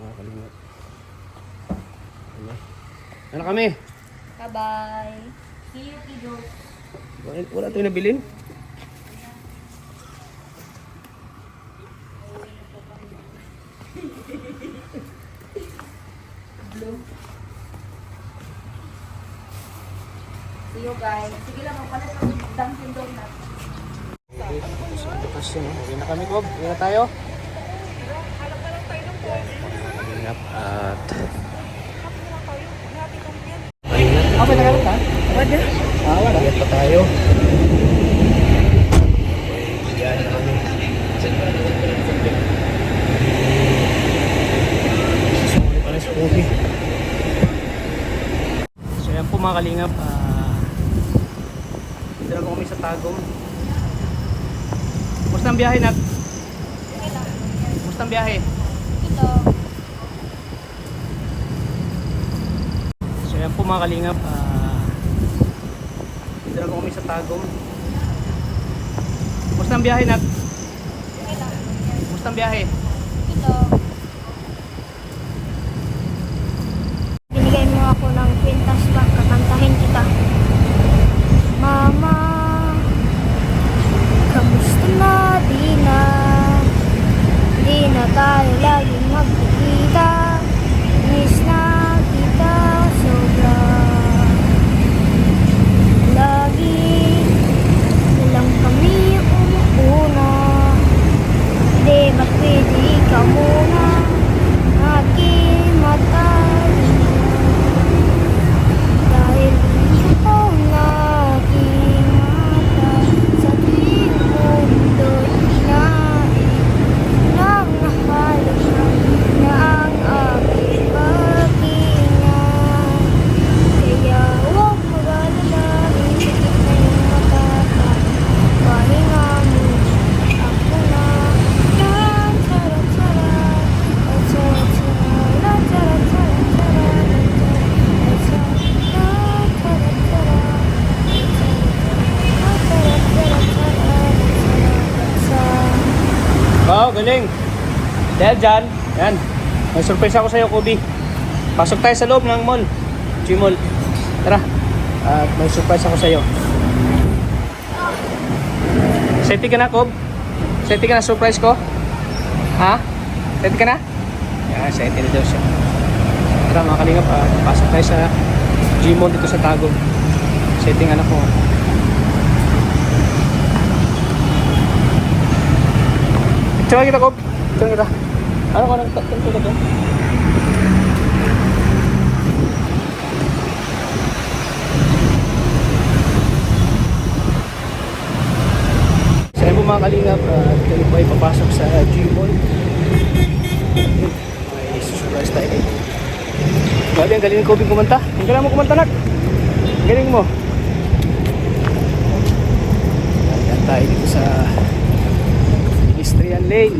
Nakakalimot. Ano kami? Bye-bye. See you, kiddo. Wala tayong nabilin? Blue. See you guys. Sige lang, magpalit ng Dunkin Donuts. Okay, bukas yun. Okay na kami, Bob. Uwi na tayo. Kalingap at... Kalingap. Okay, nakalap ka? Wala. Wala. Uwi pa tayo. Yan na kami. Sorry pala sa Kobe. So yan po mga kalingap. Dito na po kami sa Tagum. Kumusta ang biyahe, Nat? Kumusta ang biyahe? Ito. So yan po mga kalingap. Dito na po kami sa Tagum. Kumusta ang biyahe, Nat? Kumusta ang biyahe? Ito. Binigay mo ako ng kwintas pa. Kakantahin kita. Mama, kamusta na? Di na tayo laging magkikita. Miss na kita sobra. Lagi na lang kami umuuna. Di ba't pwede ikaw muna? Aking mata. Dahil ikaw na aking mata. Sa tuwing mundo'y kinain ng nahaluhan na ang aking paghingan. Kaya huwag mag-alala, isipin na yung matata. Pahinga mo, ako na. Wow, galing. Dahil dyan, yan. May surprise ako sa'yo, Kobe. Pasok tayo sa loob ng mall. G-Mall. Tara. At may surprise ako sa'yo. Safety ka na, Kobe? Safety ka na surprise ko? Ha? Safety ka na? Yan, safety na daw siya. Tara mga kalingap, pasok tayo sa G-Mall dito sa Tagum. Setting anak ko. Picture kita, Kob. Picture kita. Ano ka nagtatanto ka doon? Sa po mga kalingap, kami po ay papasok sa G-Mall. May surprise tayo dito. Grabe, ang galing ni Kobe kumanta. Ang galing mo kumanta, Nak. Ang galing mo. Ayan tayo dito sa Pedestrian Lane.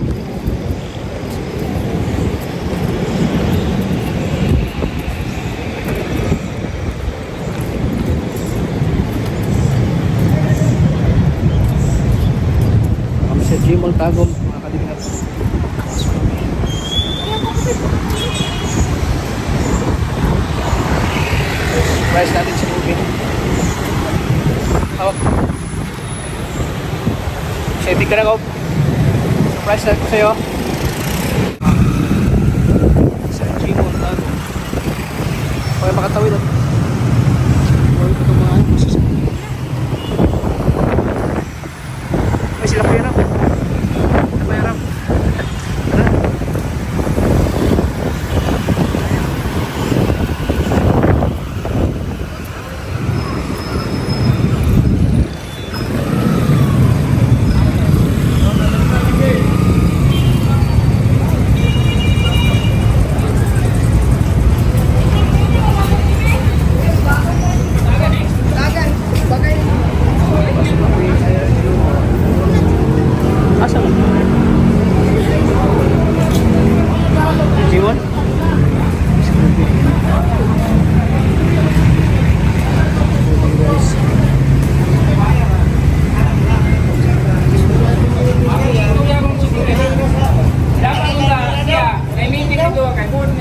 Kami sa G-Mall Tagum, mga kalingap. Surprise natin si Kobe. Hawak. Safety ka na, Kobe. Surprise natin ko sa'yo. Sa G-Mall Tagum. Okay, makatawid at huwag ito itong mga masasakit. Ay, sila pera. Sila pera. Tara.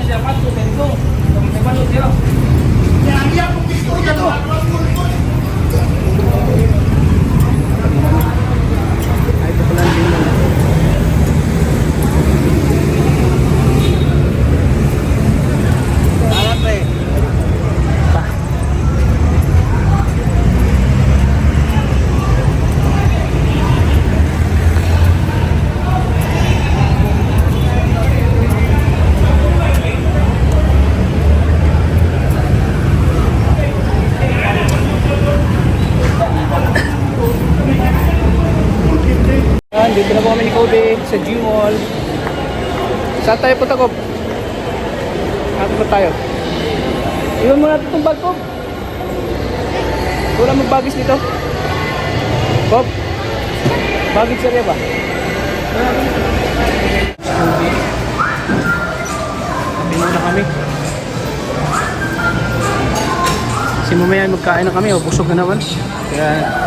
Ay, ito pala ang limon. Pa. Yan, dito na po kami ni Kobe sa G-Mall. Saan tayo punta, Kob? Saan pa tayo? Iwan mo natin itong bag, Kob. Wala magbagis dito. Kob? Bagis area ba? Sabi muna kami. Kasi mamaya magkain na kami, busog na naman. Kaya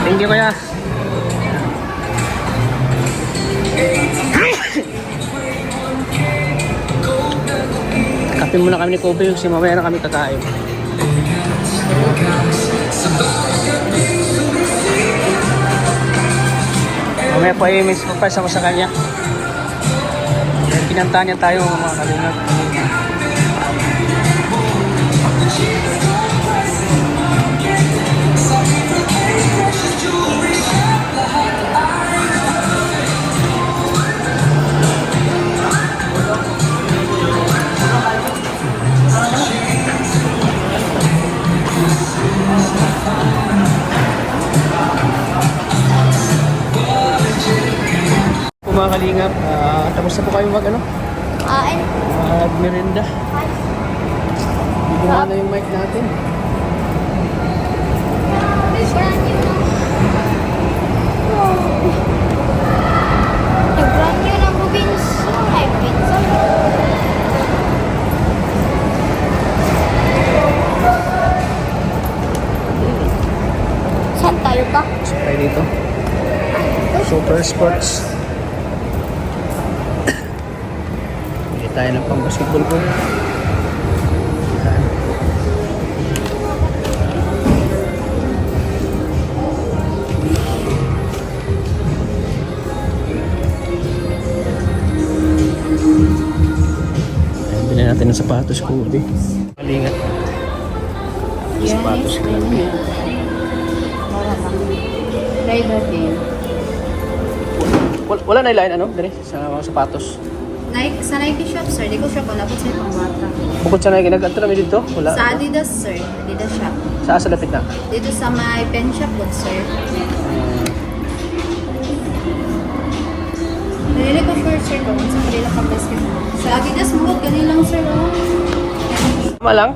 thank you, kuya. Kape muna kami ni Kobe, kasi mamaya na kami kakain. Mamaya po ay may surprise ako sa kanya. Pinantahan niya tayo mga kalingap. Mga kalingap, tapos na po kayo mag merinda. Bigyan na yung mic natin. Nag-brand new ng Rubins. Ay, pizza. Saan tayo pa? So tayo dito. Super Sports. Bili tayo ng pang basketball ko. Bilhin natin ng sapatos ko, Ubi. Malingat. Sapatos ko. Driver din. Wala na ilan, ano? Dali, sa mga sapatos. Nike, sa Nike shop, sir. Di ko shop. Wala po sa'yo pang bata. Bukod sa Nike, nag-anto namin dito? Wala. Sa Adidas, sir. Adidas shop. Sa lapit na? Dito sa may pen shop po, sir. Nalili ko sure, sir. Kung sa kanila pang basketball. Sa Adidas, mukot. Ganun lang, sir. Oh. Tama lang?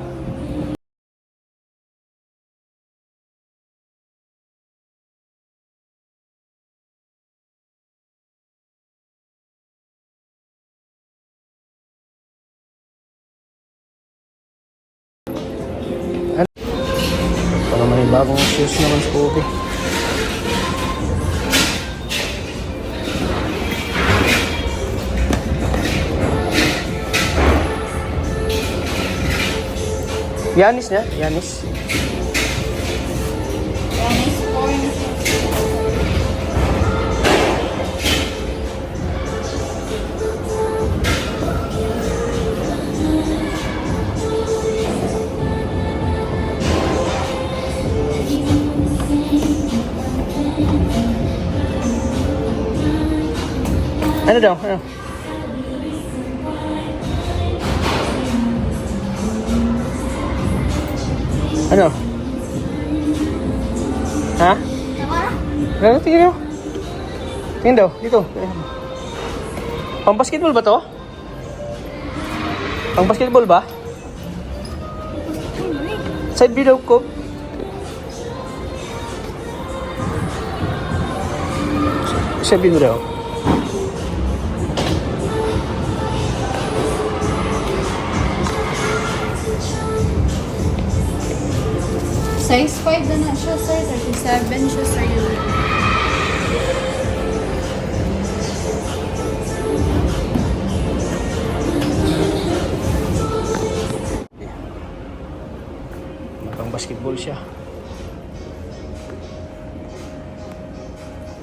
Para may bagong shoes naman sa Kobe. Yanis niya? Yanis. Yanis orange. Ano daw? Ano? Ano? Ha? Ano? Tingin mo. Tingin daw. Dito. Pang basketball ba to? Pang basketball ba? Side view daw ko. Side view daw. Size 5 na siya, sir. 37 siya, sir. Pang basketball siya.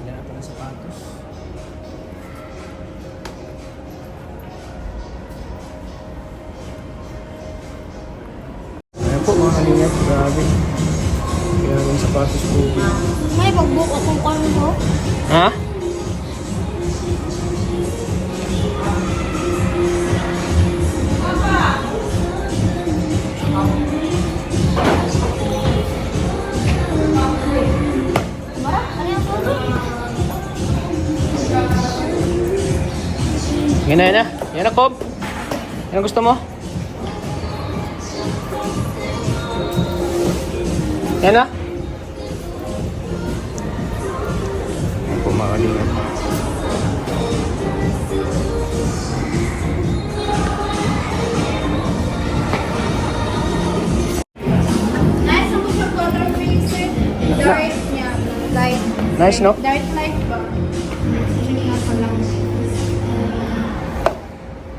Wala pa ng sapatos. Ayan po mga kalingap, grabe. Kailangan ng sapatos po. May pag-book akong kano mo. Ha? Mara, ano yung photo? Yan na, yan na. Yan na, Cob. Yan ang gusto mo? Yan na. Yan po mga kalingap. Nice ang siya color face, sir. Dark niya. Light. Nice, no? Dark light ba? Sige nga pa lang.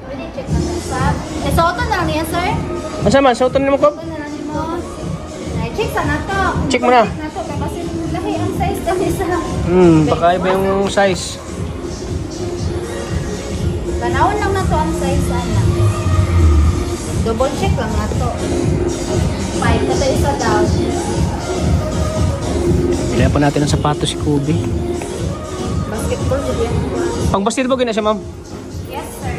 Pwede check natin sa... Soto na lang niya, sir. Masa man, sautan mo, Cob? Ito na lang mo. Ay, check sa na to. Check mo na. Check na to. Kasi lahi ang size kami sa... Baka iba yung size. Tanawin lang na to ang size, ana. Double check lang na to. 5 na to isa daw. Kailangan pa natin ng sapatos si Kobe. Basketball, hindi yan. Pang basketball na siya, ma'am. Yes, sir.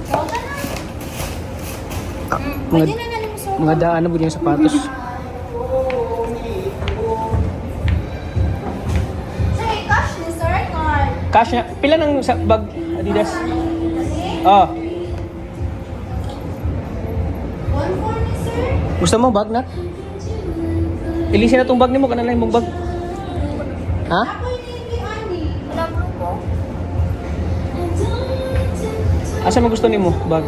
Soto na. Pwede na nalim mo soto. Mga daan na mo din yung sapatos. Sir, cash ni sir, card. Cash na. Pila ng bag Adidas? Oh. 1-4 ni sir. Gusto mo bag na? Ilisin na tong bag ni mo. Kanan lang yung bag. Ha? Ako hindi ani. Wala po. Asa mo gusto ni mo? Bag.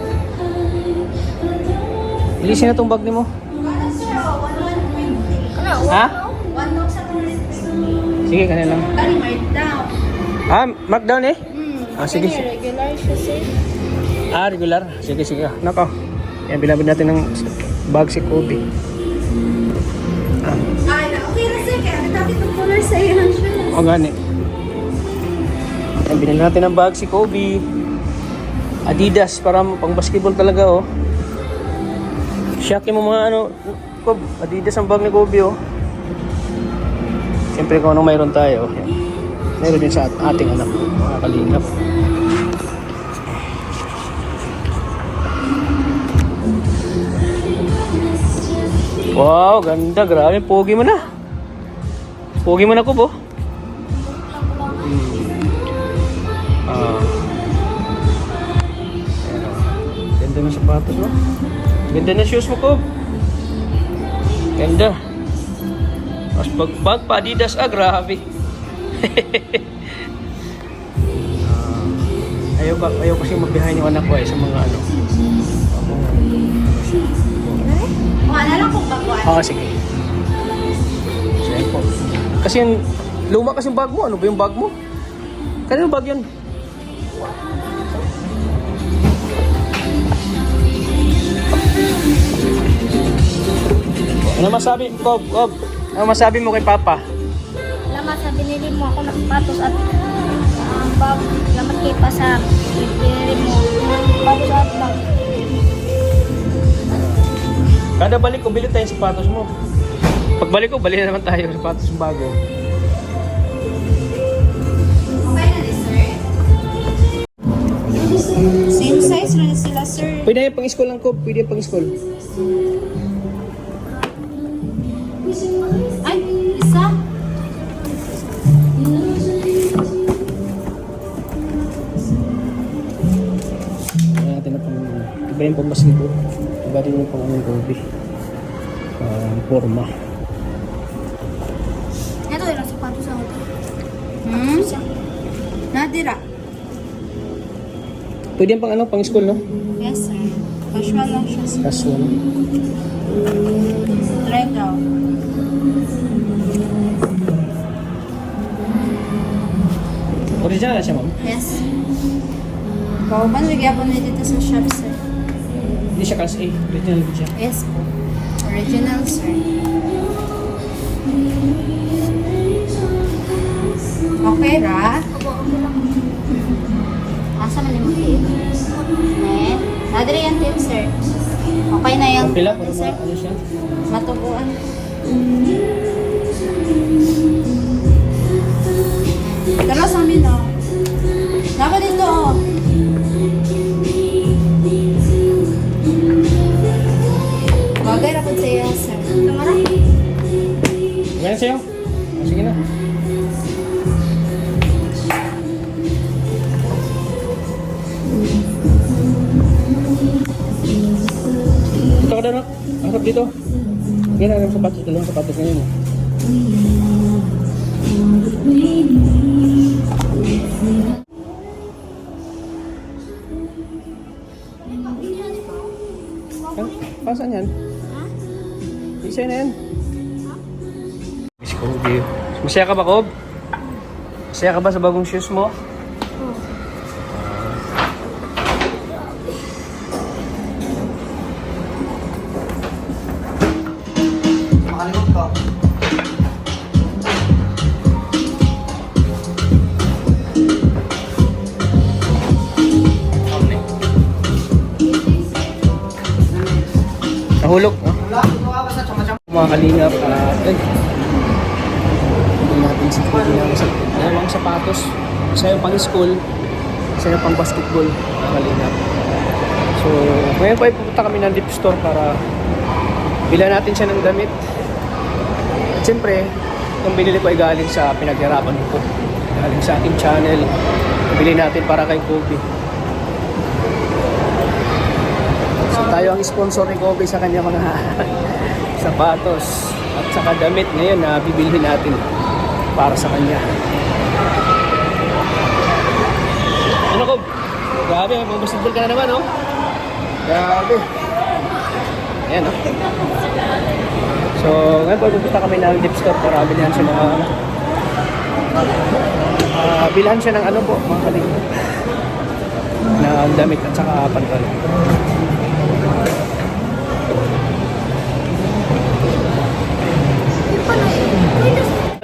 Ilisin na tong bag ni mo. Ano sir, 1-1-20. Ano? Ha? 1,000. Sige, kanan lang. Kali mark down. Ah, markdown eh? Sige. Regular siya, sir. Ah, regular. Sige, sige. Nako. Yan, bilabid natin ng bag si Kobe. Ay, na okay na sir. Kaya natakit ng color sa iyo ng shoes. O gani. Yan, binili natin ng bag si Kobe. Adidas, para pang basketball talaga, oh. Shock mo mga ano, Kobe. Adidas ang bag ni Kobe, oh. Siyempre kung anong mayroon tayo, yan. Mayroon din sa ating anak, mga kalingap. Wow, ganda. Grabe, pogi mo na. Pogi mo na, Kobe, oh. Ah. Ayan, oh. Ganda ng sapatos mo. Ganda ng shoes mo, Kobe. Ganda. Mas pag pa Adidas, grabe. Ayaw kasi magbihayin yung anak ko sa mga ano. O, ano lang kung baguan. Sige. Sige po. Kasi yung luma kasi yung bag mo. Ano ba yung bag mo? Kanino bag yan? Ano masabi, Kob? Ano masabi mo kay Papa? Salamat sa binili mo ako ng sapatos at bag. Salamat kay pa sa binili mo ng sapatos at bag. Kada balik ko, bili tayo yung sapatos mo. Pagbalik ko, bali na naman tayo yung sapatos yung bago. Okay na din, sir. Same size na sila, sir. Pwede yung pang-school lang, Kob. Pwede yung pang-school. Ay, isa. Ayan natin na pang... Iba yung pang-basketball. Iba din yung pang-anong Kobe. Forma. Ito yung sapatos ako. Nadira. Pwede yung pang-ano, pang-school, no? Yes, sir. Casual lang siya. Casual. Try daw. Original na siya, ma'am? Yes. Kauban, nagyapon na dito sa shop, sir. Hindi siya class A. Original din siya. Yes po. Original, sir. Okay, ra? Asa man yung mga net? Nadiri yan din, sir. Okay na yan. Pila? Para sir. ano siya? Matubuan. Tara sa amin, oh. Naka dito, oh. Bagay rapod sa iya, sir. Tumara. Okay na sa'yo? Sige na. Dito ka daw, no? Harap dito. Yan ang sapatos. Dalawang sapatos ngayon. Pasaan yan? Isa na yan. Miss Kobe. Masaya ka ba, Kob? Masaya ka ba sa bagong shoes mo? Makalimot ko. Nahulog, no? Wala, ginawa ka sa tsama-tsama. Mga kalingap, hindi natin si Kobe ng dalawang sapatos. Isa yung pang school, isa yung pang basketball, mga kalingap. So, ngayon pa pupunta kami ng Deep Store para bilhan natin siya ng damit. At siyempre, itong binili ko ay galing sa pinaghirapan ko. Galing sa ating channel. Bili natin para kay Kobe. So, tayo ang sponsor ni Kobe sa kanya mga sapatos at saka damit ngayon na bibilhin natin para sa kanya. Ano, Kobe? Grabe, may basketball ka na naman, oh. Grabe. Ayan, oh. So, ngayon po pupunta kami ng Deep Store para bilhan siya ng bilhan siya ng ano po, mga kalingap, na damit at saka pantalon.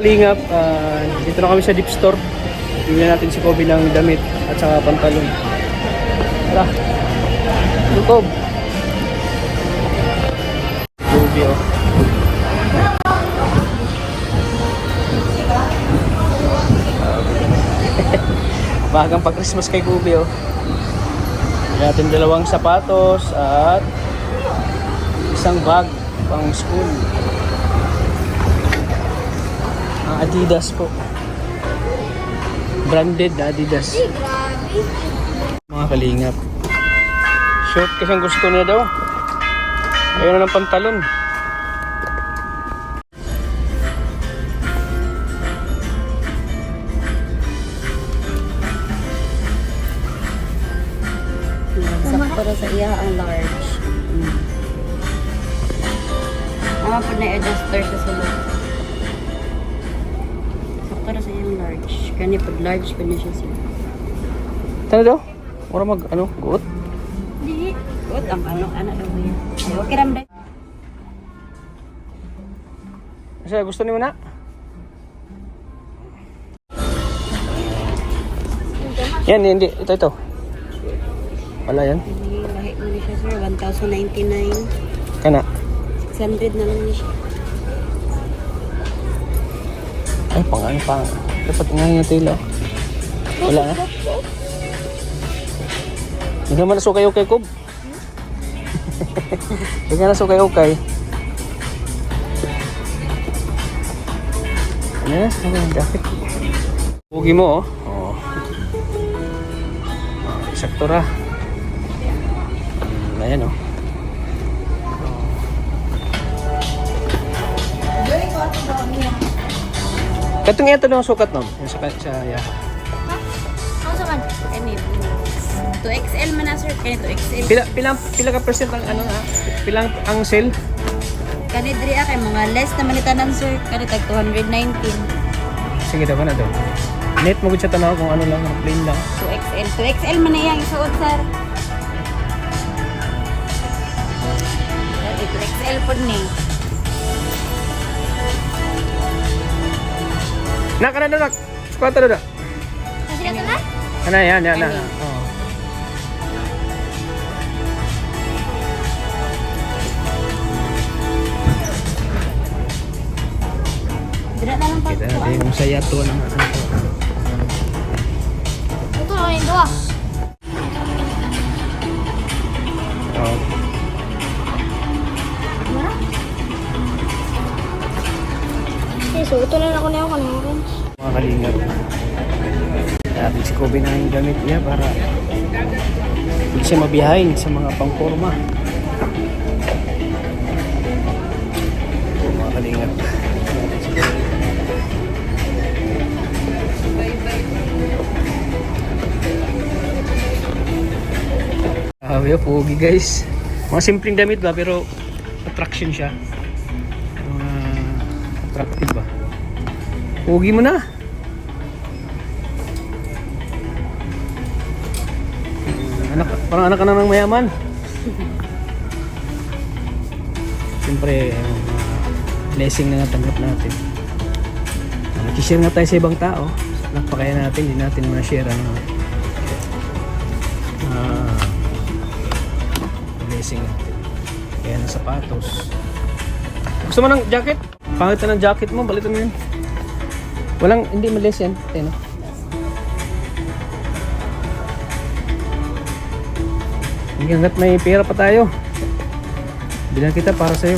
Kalingap, dito na kami sa Deep Store. Bilhan natin si Kobe ng damit at saka pantalon. Tara. Kobe. Kobe, oh. Bahagang pag-Christmas kay Kobe, oh. Natin dalawang sapatos at isang bag pang school. Adidas po. Branded na Adidas. Mga kalingap. Short kasi ang gusto niya daw. Ayaw na ng pantalon. Sakto sa iya ang large. Ama po na adjuster sa sulod. Sakto sa iya ang large. Kani pag large pa niya siya siya. Ano daw? Wala mag, ano, guot? Di. Good ang ano daw yan. Ay, okay ram dahil. Kasi gusto niyo na? Yan, hindi. Ito. Wala yan. Lahi mo niya siya sir. 1,099. Kana. 600 na lang niya siya. Ay, pang. Dapat nga yung tila. Wala na. Hindi naman nasukay-ukay, Kob. Hindi nga nasukay-ukay. Ano na? Ano yung jacket? Pugi mo, oh. Oh. Sakto ra. Ayan, oh. Katong ito na ang sukat, no? Yung sa ya. Ano sa man? Any 2XL man na sir, kani 2XL. Pila ka percent ang ano na? Pilang ang sale? Kani diri kay mga less naman itanan sir, kani tag 219. Sige daw na daw. Net mo gud siya tanaw kung ano lang, plain lang. 2XL. 2XL man na iyang isuot sir. 2XL po ni. Nak na nak. Kwata na. Kasi na na? Ano yan, yan na. Ano? Oo. Dira na lang pag Kita natin yung saya to naman. Ito lang yung dua. Oo. Okay, so ito lang ako na yung kanong Mga kalingap. Sabi si Kobe na yung gamit niya para hindi siya mabiyahin sa mga pangporma. Mga kalingap. Pogi guys. Mga simpleng damit ba pero attraction siya. Attractive ba? Pogi mo na. Parang anak ka na ng mayaman. Siyempre, blessing na natanggap natin. Nag-share nga tayo sa ibang tao. Napakaya natin, hindi natin ma-share ang blessing natin. Kaya ng sapatos. Gusto mo ng jacket? Pangit na ng jacket mo, balitan mo yun. Walang, hindi malis yan. Ayan, no? Hanggat may pera pa tayo. Bilang kita para sa'yo.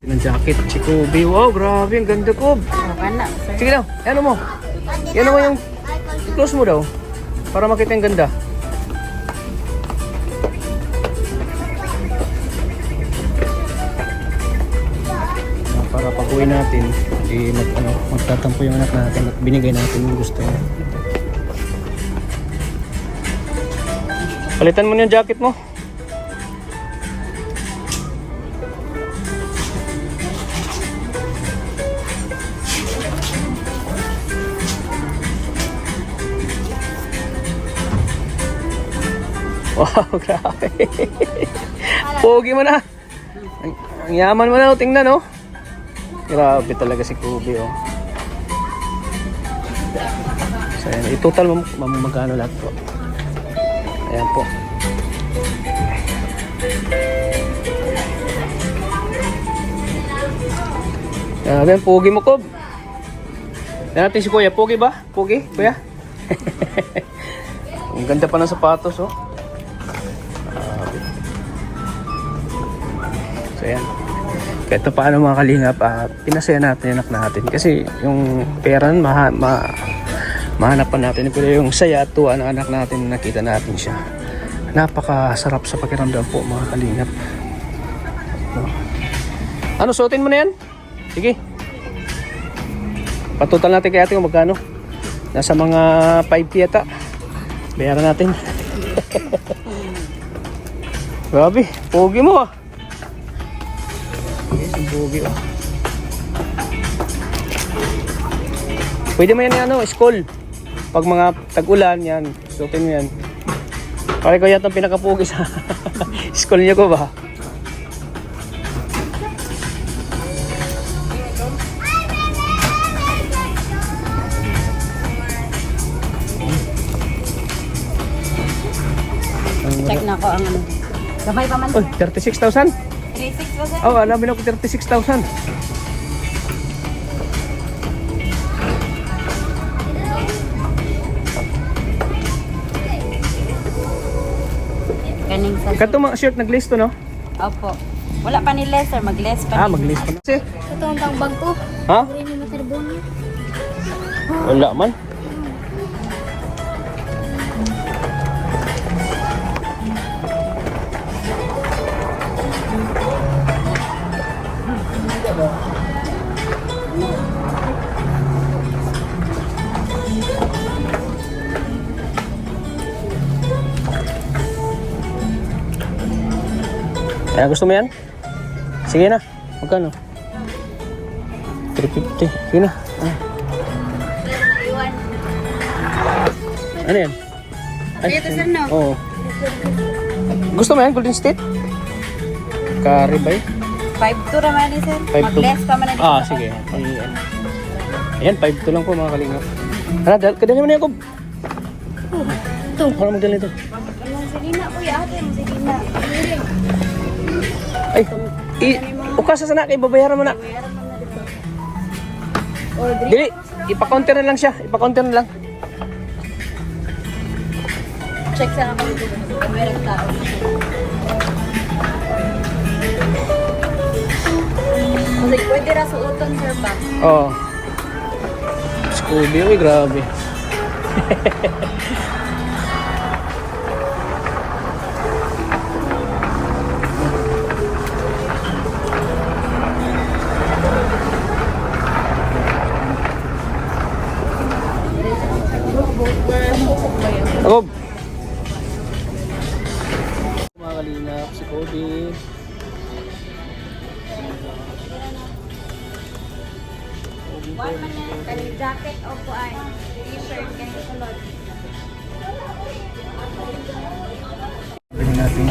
Ng jacket, si Kobe. Wow, grabe, ang ganda, Kobe. kana sir. Sige daw, ano mo? Yan mo yung close mo daw. Para makita yung ganda. Para pag-uwi natin, hindi magtatampo yung anak natin at binigay natin yung gusto niya. Palitan mo na yung jacket mo. Wow, grabe. Pogi mo na. Ang yaman mo na, tingnan, oh. Grabe talaga si Kobe, oh. So, ayan, i-total mo magkano lahat po. Ayan po. Ayan, pogi mo, Kob. Ayan natin si Kuya. Pogi ba? Pogi, Kuya? Ang ganda pa ng sapatos, oh. So, ayan. Kahit paano mga kalingap, pinasaya natin yung anak natin. Kasi yung pera, mahanapan natin yung saya at tuwa ng anak natin na nakita natin siya. Napakasarap sa pakiramdam po mga kalingap. Ano, suotin mo na yan? Sige. Patutal natin kay ate kung magkano. Nasa mga 5 yata. Bayaran natin. Grabe, pogi mo, ah. Yes, ang pogi, oh. Pwede mo yan yung school. Pag mga tag-ulan, yan. Suotin mo yan. Pare ko yata ang pinakapugi sa school niyo ko ba? Check na ko ang ano. Gamay pa man. Uy, 36,000? 36 ba sir? Oh, alam mo na ko 36,000. Kaning sa Kato mga shirt nag-list to, no? Opo. Wala pa ni sir, mag-less pa. Mag-list pa na. Kasi, Ito ang tangbag ko. ha? Rin yung matarbong niya. Wala man. Ayan, gusto mo yan? Sige na. Magkano? 350. Sige na. Ah. Ano yan? Ay, Ito, sir, no? Oo. Gusto mo yan, Golden State? Karibay? 5-2 naman ni sir. 5-2. Mag-less pa man na dito. Ah, sige. Ayan. Ayan, 5-2 lang po mga kalingap. Ano, kadali mo na yan, Kob. Ito. Para magdala ito. Sige na, kuya. Ate, sige na. Ay, ukasa sana kay babayaran mo na. Dili, ipa-counter na lang siya. Ipa-counter na lang. Check sa ako dito. Meron tao. Kasi pwede ra suoton, sir, ba? Oo. Scooby, uy, grabe. Ako. Mga kalingap, si Kobe. Kani jacket o po ay t-shirt kani sulod. Bili natin.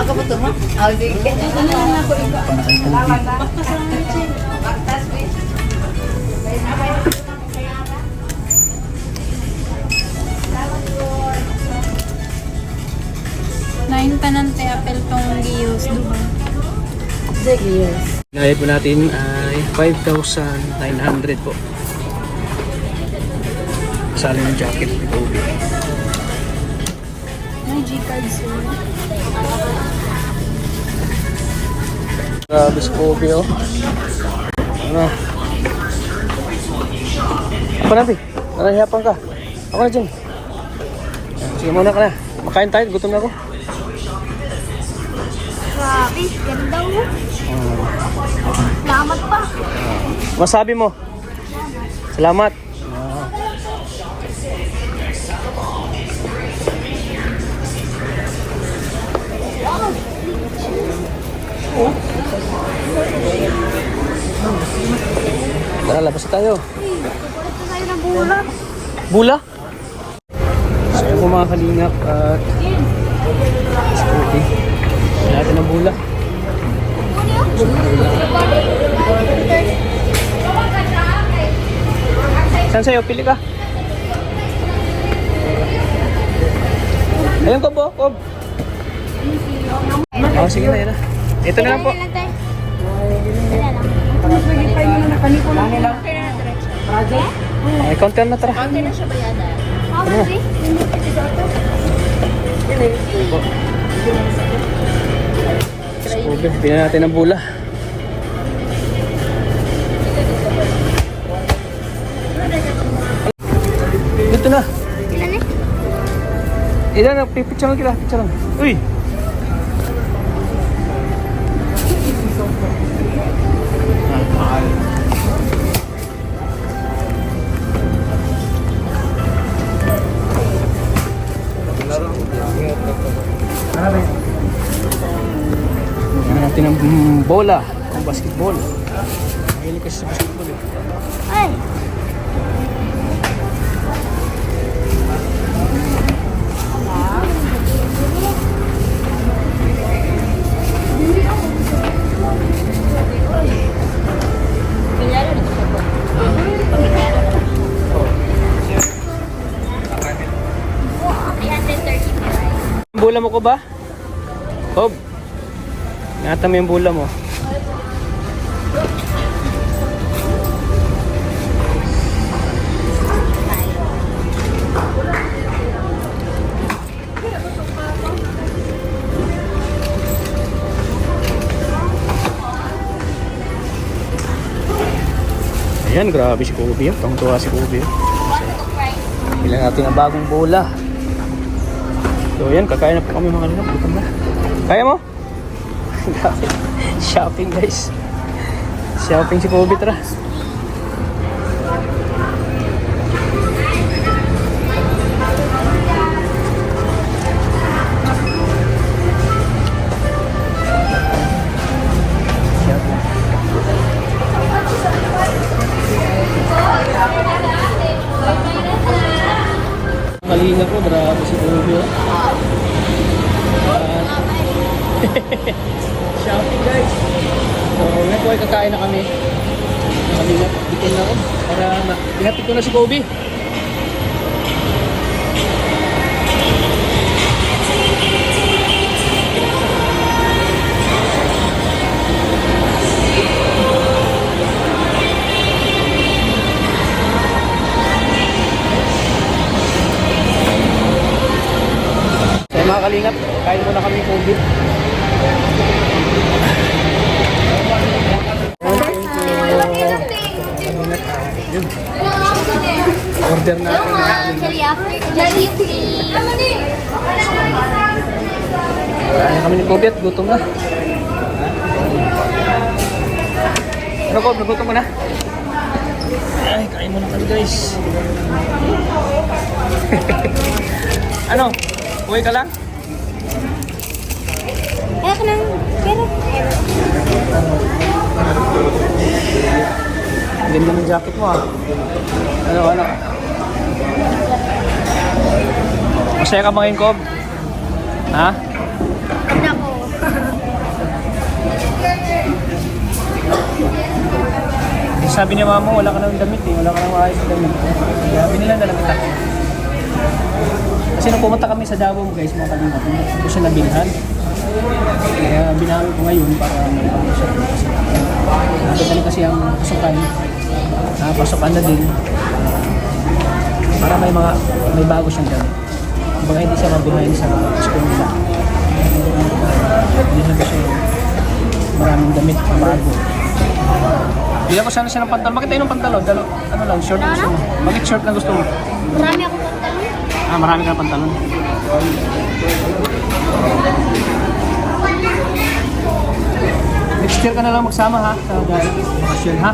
Ako ba ito, ha? Oh, sige. Ano lang ako iba? Salamat, ha? Baktas lang na, Chin. Baktas, please. Nain pa nang te apel tong gius duha. Sige, yes. Nayad po natin ay 5,900 po. Kasali ng jacket ni Kobe. May G-card sir. Grabe si Kobe, oh. Ano? Ako natin. Nanahiyapan ka. Ako na dyan. Sige muna ka na. Makain tayo. Gutom na ako. Grabe, ganda mo. Salamat pa. Masabi mo. Salamat. Tara, labas na tayo. Ito tayo ng bula. Bula? So yun po mga kalingap at scooty. Natin ang bula. Saan sa'yo? Pili ka. Ayun, Kob, oh, Kob. Oh, sige na, yan na. Ito na lang po. Ay, counter na, tara. Okay na siya bayada. Scooby, pili natin ang bula. Dito na. Ilan na, pipicture lang kita, picture lang. Uy! Yan natin ang bola, ang basketball. Mahilig kasi sa basketball eh. Ay, Pinyado na siya po. Ang bola mo ko ba? Bob, ingatan mo yung bola mo. Ayan, grabe si Kobe. Tungtuwa si Kobe. Bilang natin ang bagong bola. So yan, kakain na po kami mga linap. Gutom na. Kaya mo? Grabe. Shopping guys. Shopping si Kobe, tara. ay kakain na kami. Nakalingat, bitin na ako. Para ihatid ko na si Kobe. So mga kalingap, kain muna kami ng Kobe. Yun. Order natin na kain kami ni Kobe at gutom na. Ano Kobe, nagutom mo na? Ay, kain muna kami guys. Ano? Uwi ka lang? Kaya ka ng pero Ganda ng jacket mo ah. Ano? Masaya ka ba ngayon, Kob? Ha? nako. Sabi ni mama, wala ka ng damit eh. Wala ka ng maayos na damit. Kaya binilan na lang kita. Kasi nung pumunta kami sa Davao guys, mga kalingap, hindi ko siya nabilhan. Kaya binawi ko ngayon para malipang siya. Nakita kasi ang pasukan. Pasukan na din. Para may bago siyang damit. Kumbaga hindi siya mabihain sa school nila. Hindi na siya maraming damit na bago. Bigyan ko sana siya ng pantalon. Bakit tayo ng pantalon? Ano lang, short na gusto mo? Bakit short na gusto mo? Marami akong pantalon. Marami ka ng pantalon. Next year ka na lang magsama ha, sa bakasyon ha.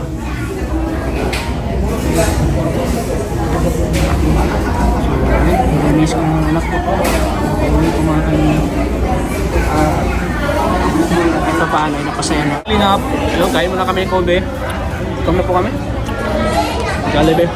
Miss ko ng anak ko. Hindi ko mga kanina. Ito paano ay napasaya na. Clean up. Hello, kain muna kami ng Kobe. Ikaw na po kami. Jollibee.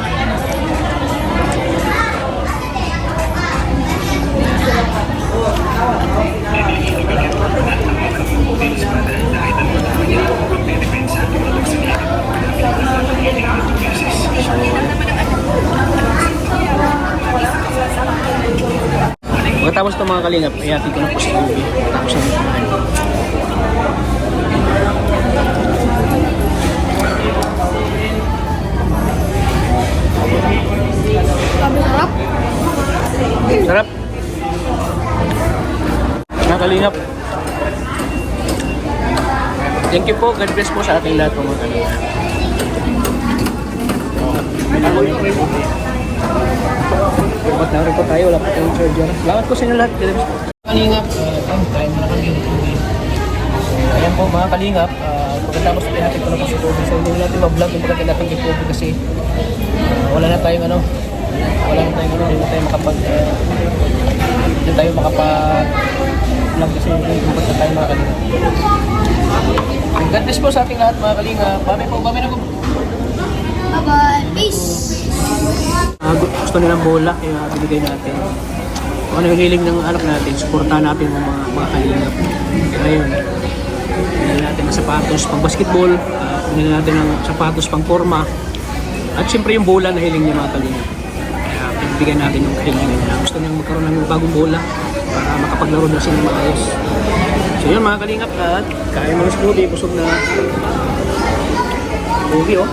Pagkatapos ito mga kalingap, ayati ko na po si Kobe. Tapos na kumain. Sarap. Sarap. Mga kalingap. Thank you po. God bless po sa ating lahat po mga kalingap. Dapat na rin po tayo. Wala po tayong charger. Salamat po sa inyo lahat. God bless po. Kalingap. Tayo muna kami. Ayan po mga kalingap. Pagkatapos natin ko na po si Kobe. So hindi natin ma-vlog yung pagkatapos natin kay Kobe kasi wala na tayong hindi na tayo makapag-vlog kasi hindi na tayo mga kalingap. God bless po sa ating lahat mga kalingap. Bye po. Bye na po. Bye-bye. Peace. Gusto nilang bola kaya binigay natin. Kung ano yung hiling ng anak natin, suportahan natin yung mga kalingap. Ngayon, binili natin ng sapatos pang basketball, binili natin ng sapatos pang forma, at syempre yung bola na hiling niya mga kalingap. Kaya pinibigyan natin yung hiling nila. Gusto niyang magkaroon ng bagong bola para makapaglaro na sila maayos. So yun mga kalingap, at kain mga smoothie, kusog na ubi oh.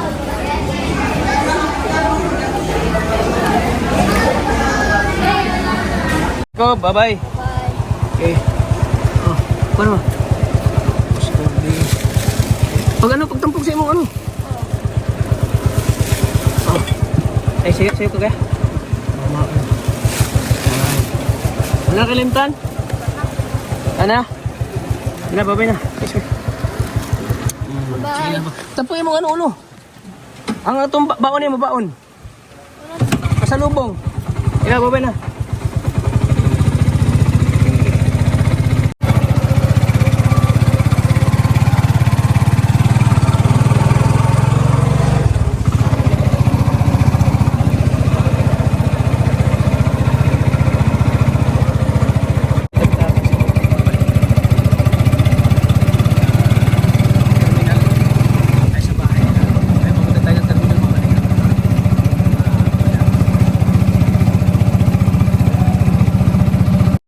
Go, bye-bye. Okay. Oh, paano? Pag tampok sa mo, ano? Oh. Ay, sayo ko kaya. Wala kalimtan? Ano? Ano, bye-bye na. Sige Bye. na ba? Tampukin mo ano, ulo. Ang itong baon niya, mabaon. Pasalubong. Ika, bye-bye na.